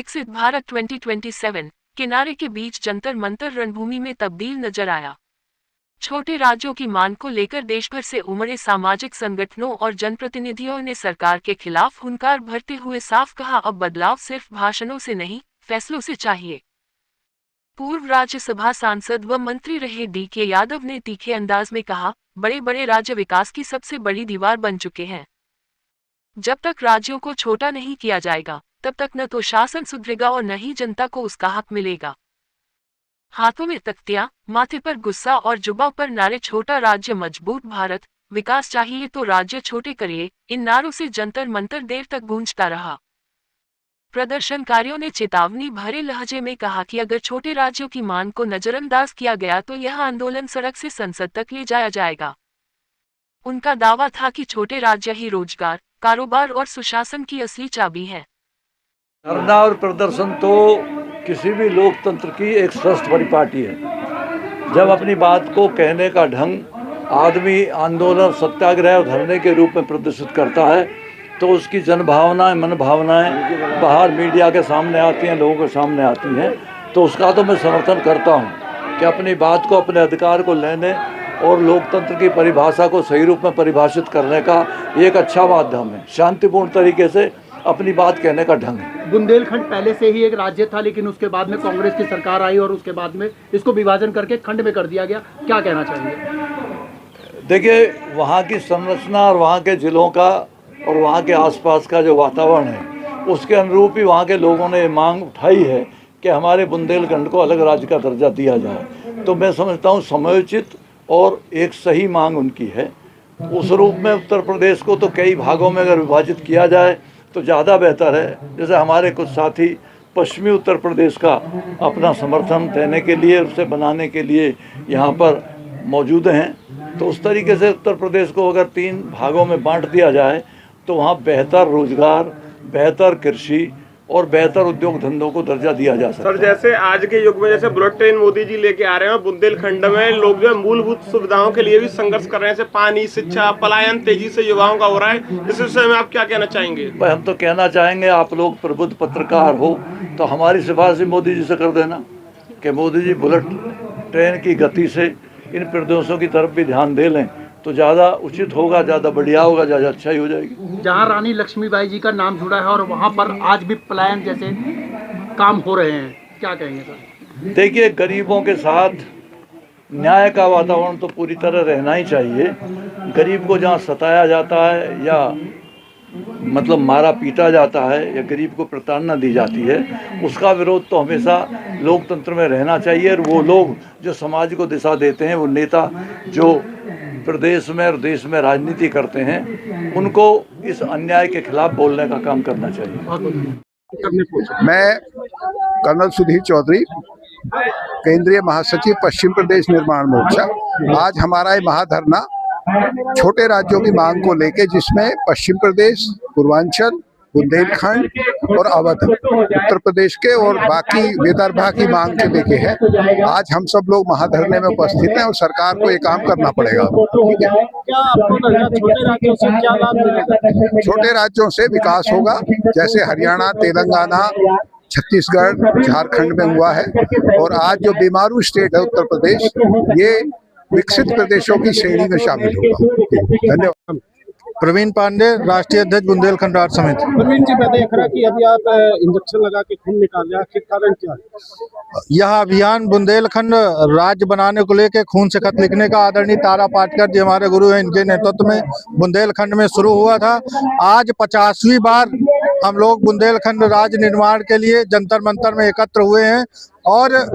विकसित भारत 2027 किनारे के बीच जंतर मंतर रणभूमि में तब्दील नजर आया। छोटे राज्यों की मांग को लेकर देश भर से उमड़े सामाजिक संगठनों और जनप्रतिनिधियों ने सरकार के खिलाफ हुंकार भरते हुए साफ कहा, अब बदलाव सिर्फ भाषणों से नहीं, फैसलों से चाहिए। पूर्व राज्यसभा सांसद व मंत्री रहे DK यादव ने तीखे अंदाज में कहा, बड़े बड़े राज्य विकास की सबसे बड़ी दीवार बन चुके हैं। जब तक राज्यों को छोटा नहीं किया जाएगा, तब तक न तो शासन सुधरेगा और न ही जनता को उसका हक मिलेगा। हाथों में तख्तियां, माथे पर गुस्सा और जुबान पर नारे, छोटा राज्य मजबूत भारत, विकास चाहिए तो राज्य छोटे करिए, इन नारों से जंतर मंतर देर तक गूंजता रहा। प्रदर्शनकारियों ने चेतावनी भरे लहजे में कहा कि अगर छोटे राज्यों की मांग को नजरअंदाज किया गया तो यह आंदोलन सड़क से संसद तक ले जाया जाएगा। उनका दावा था कि छोटे राज्य ही रोजगार, कारोबार और सुशासन की असली चाबी है। धरना और प्रदर्शन तो किसी भी लोकतंत्र की एक श्रेष्ठ परिपाटी है। जब अपनी बात को कहने का ढंग आदमी आंदोलन, सत्याग्रह और धरने के रूप में प्रदर्शित करता है तो उसकी जनभावनाएं, मन भावनाएं बाहर मीडिया के सामने आती हैं, लोगों के सामने आती हैं। तो उसका तो मैं समर्थन करता हूं कि अपनी बात को, अपने अधिकार को लेने और लोकतंत्र की परिभाषा को सही रूप में परिभाषित करने का एक अच्छा माध्यम है। शांतिपूर्ण तरीके से अपनी बात कहने का ढंग है। बुंदेलखंड पहले से ही एक राज्य था, लेकिन उसके बाद में कांग्रेस की सरकार आई और उसके बाद में इसको विभाजन करके खंड में कर दिया गया। क्या कहना चाहेंगे? देखिए, वहाँ की संरचना और वहाँ के जिलों का और वहाँ के आसपास का जो वातावरण है, उसके अनुरूप ही वहाँ के लोगों ने मांग उठाई है कि हमारे बुंदेलखंड को अलग राज्य का दर्जा दिया जाए। तो मैं समझता हूँ समयोचित और एक सही मांग उनकी है। उस रूप में उत्तर प्रदेश को तो कई भागों में अगर विभाजित किया जाए तो ज़्यादा बेहतर है। जैसे हमारे कुछ साथी पश्चिमी उत्तर प्रदेश का अपना समर्थन देने के लिए, उसे बनाने के लिए यहाँ पर मौजूद हैं। तो उस तरीके से उत्तर प्रदेश को अगर 3 भागों में बांट दिया जाए तो वहाँ बेहतर रोजगार, बेहतर कृषि और बेहतर उद्योग धंधों को दर्जा दिया जा सकता है। सर, जैसे आज के युग में जैसे बुलेट ट्रेन मोदी जी लेके आ रहे हैं, बुंदेलखंड में लोग जो है मूलभूत सुविधाओं के लिए भी संघर्ष कर रहे हैं, जैसे पानी, शिक्षा, पलायन तेजी से युवाओं का हो रहा है। इस विषय में आप क्या कहना चाहेंगे? भाई, हम तो कहना चाहेंगे, आप लोग प्रबुद्ध पत्रकार हो तो हमारी सिफारिश मोदी जी से कर देना कि मोदी जी बुलेट ट्रेन की गति से इन प्रदेशों की तरफ भी ध्यान दे लें तो ज़्यादा उचित होगा, ज़्यादा बढ़िया होगा, ज़्यादा अच्छा ही हो जाएगी। जहाँ रानी लक्ष्मीबाई जी का नाम जुड़ा है और वहाँ पर आज भी पलायन जैसे काम हो रहे हैं, क्या कहेंगे सर? देखिए, गरीबों के साथ न्याय का वातावरण तो पूरी तरह रहना ही चाहिए। गरीब को जहाँ सताया जाता है या मतलब मारा पीटा जाता है या गरीब को प्रताड़ना दी जाती है, उसका विरोध तो हमेशा लोकतंत्र में रहना चाहिए। और वो लोग जो समाज को दिशा देते हैं, वो नेता जो प्रदेश में और देश में राजनीति करते हैं, उनको इस अन्याय के खिलाफ बोलने का काम करना चाहिए। मैं कर्नल सुधीर चौधरी, केंद्रीय महासचिव पश्चिम प्रदेश निर्माण मोर्चा। आज हमारा ये महाधरना छोटे राज्यों की मांग को लेके, जिसमें पश्चिम प्रदेश, पूर्वांचल, बुंदेलखंड और अवध उत्तर प्रदेश के और बाकी विदर्भा की मांग के लेके है। आज हम सब लोग महाधरने में उपस्थित हैं और सरकार को ये काम करना पड़ेगा। ठीक है? क्या आपको छोटे राज्यों से क्या लाभ मिलेगा? छोटे राज्यों से विकास होगा, जैसे हरियाणा, तेलंगाना, छत्तीसगढ़, झारखंड में हुआ है। और आज जो बीमारू स्टेट है उत्तर प्रदेश, ये विकसित प्रदेशों की श्रेणी में शामिल होगा। धन्यवाद। प्रवीण पांडे, राष्ट्रीय अध्यक्ष बुंदेलखंड राज्य समिति। प्रवीण जी, मैं देख रहा कि अभी आप इंजेक्शन लगा के खून निकाल रहे हैं, किस कारण क्या है? यह अभियान बुंदेलखंड राज्य बनाने को लेकर खून से खत लिखने का आदरणीय तारा पाटकर जी हमारे गुरु हैं, इनके नेतृत्व में बुंदेलखंड में शुरू हुआ था। आज 50वीं बार हम लोग बुंदेलखंड राज्य निर्माण के लिए जंतर मंतर में एकत्र हुए हैं। और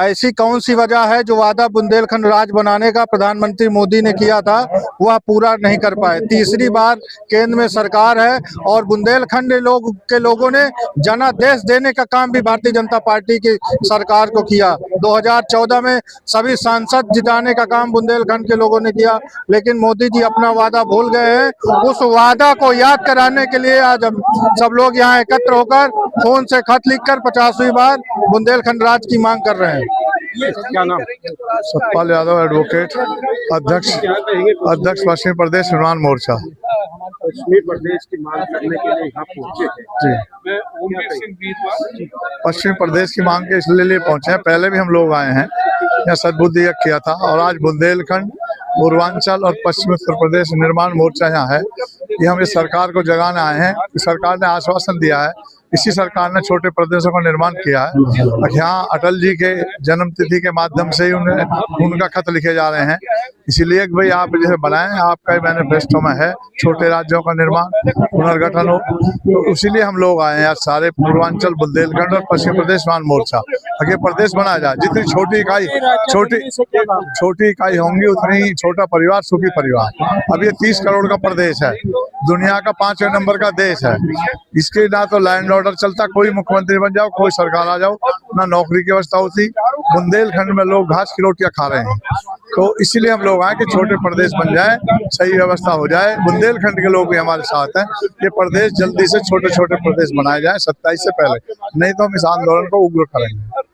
ऐसी कौन सी वजह है जो वादा बुंदेलखंड राज्य बनाने का प्रधानमंत्री मोदी ने किया था वह पूरा नहीं कर पाए। तीसरी बार केंद्र में सरकार है और बुंदेलखंड के लोगों ने जनादेश देने का काम भी भारतीय जनता पार्टी की सरकार को किया। 2014 में सभी सांसद जिताने का काम बुंदेलखंड के लोगों ने किया, लेकिन मोदी जी अपना वादा भूल गए हैं। उस वादा को याद कराने के लिए आज हम सब लोग यहाँ एकत्र होकर फोन से खत लिखकर 50वीं बार बुंदेलखंड राज्य की मांग कर रहे हैं। क्या नाम? सतपाल यादव, एडवोकेट, अध्यक्ष पश्चिम प्रदेश निर्माण मोर्चा। कश्मीर प्रदेश की मांग करने के लिए यहाँ पहुंचे थे। पश्चिम प्रदेश की मांग के इसलिए पहुंचे हैं, पहले भी हम लोग आए हैं, यहाँ सद्बुद्धि यज्ञ किया था और आज बुंदेलखंड, पूर्वांचल और पश्चिम उत्तर प्रदेश निर्माण मोर्चा यहाँ है। ये हम इस सरकार को जगाने आए हैं कि सरकार ने आश्वासन दिया है, इसी सरकार ने छोटे प्रदेशों का निर्माण किया है और यहाँ अटल जी के जन्म तिथि के माध्यम से ही उनका खत लिखे जा रहे हैं। इसीलिए कि भाई आप जैसे बनाएं, आपका मैनिफेस्टो में है छोटे राज्यों का निर्माण, पुनर्गठन हो, तो इसीलिए हम लोग आए हैं आज सारे पूर्वांचल, बुंदेलखंड और पश्चिम प्रदेश निर्माण मोर्चा। आगे प्रदेश बनाया जाए, जितनी छोटी इकाई होंगी उतनी छोटा परिवार सुखी परिवार। अब ये 30 करोड़ का प्रदेश है, दुनिया का 5वें नंबर का देश है, इसके ना तो लैंड ऑर्डर चलता, कोई मुख्यमंत्री बन जाओ, कोई सरकार आ जाओ, ना नौकरी की व्यवस्था होती। बुंदेलखंड में लोग घास की रोटियां खा रहे हैं, तो इसीलिए हम लोग आए कि छोटे प्रदेश बन जाए, सही व्यवस्था हो जाए। बुंदेलखंड के लोग भी हमारे साथ हैं, ये प्रदेश जल्दी से छोटे छोटे प्रदेश बनाए जाए 27 से पहले, नहीं तो हम इस आंदोलन को उग्र करेंगे।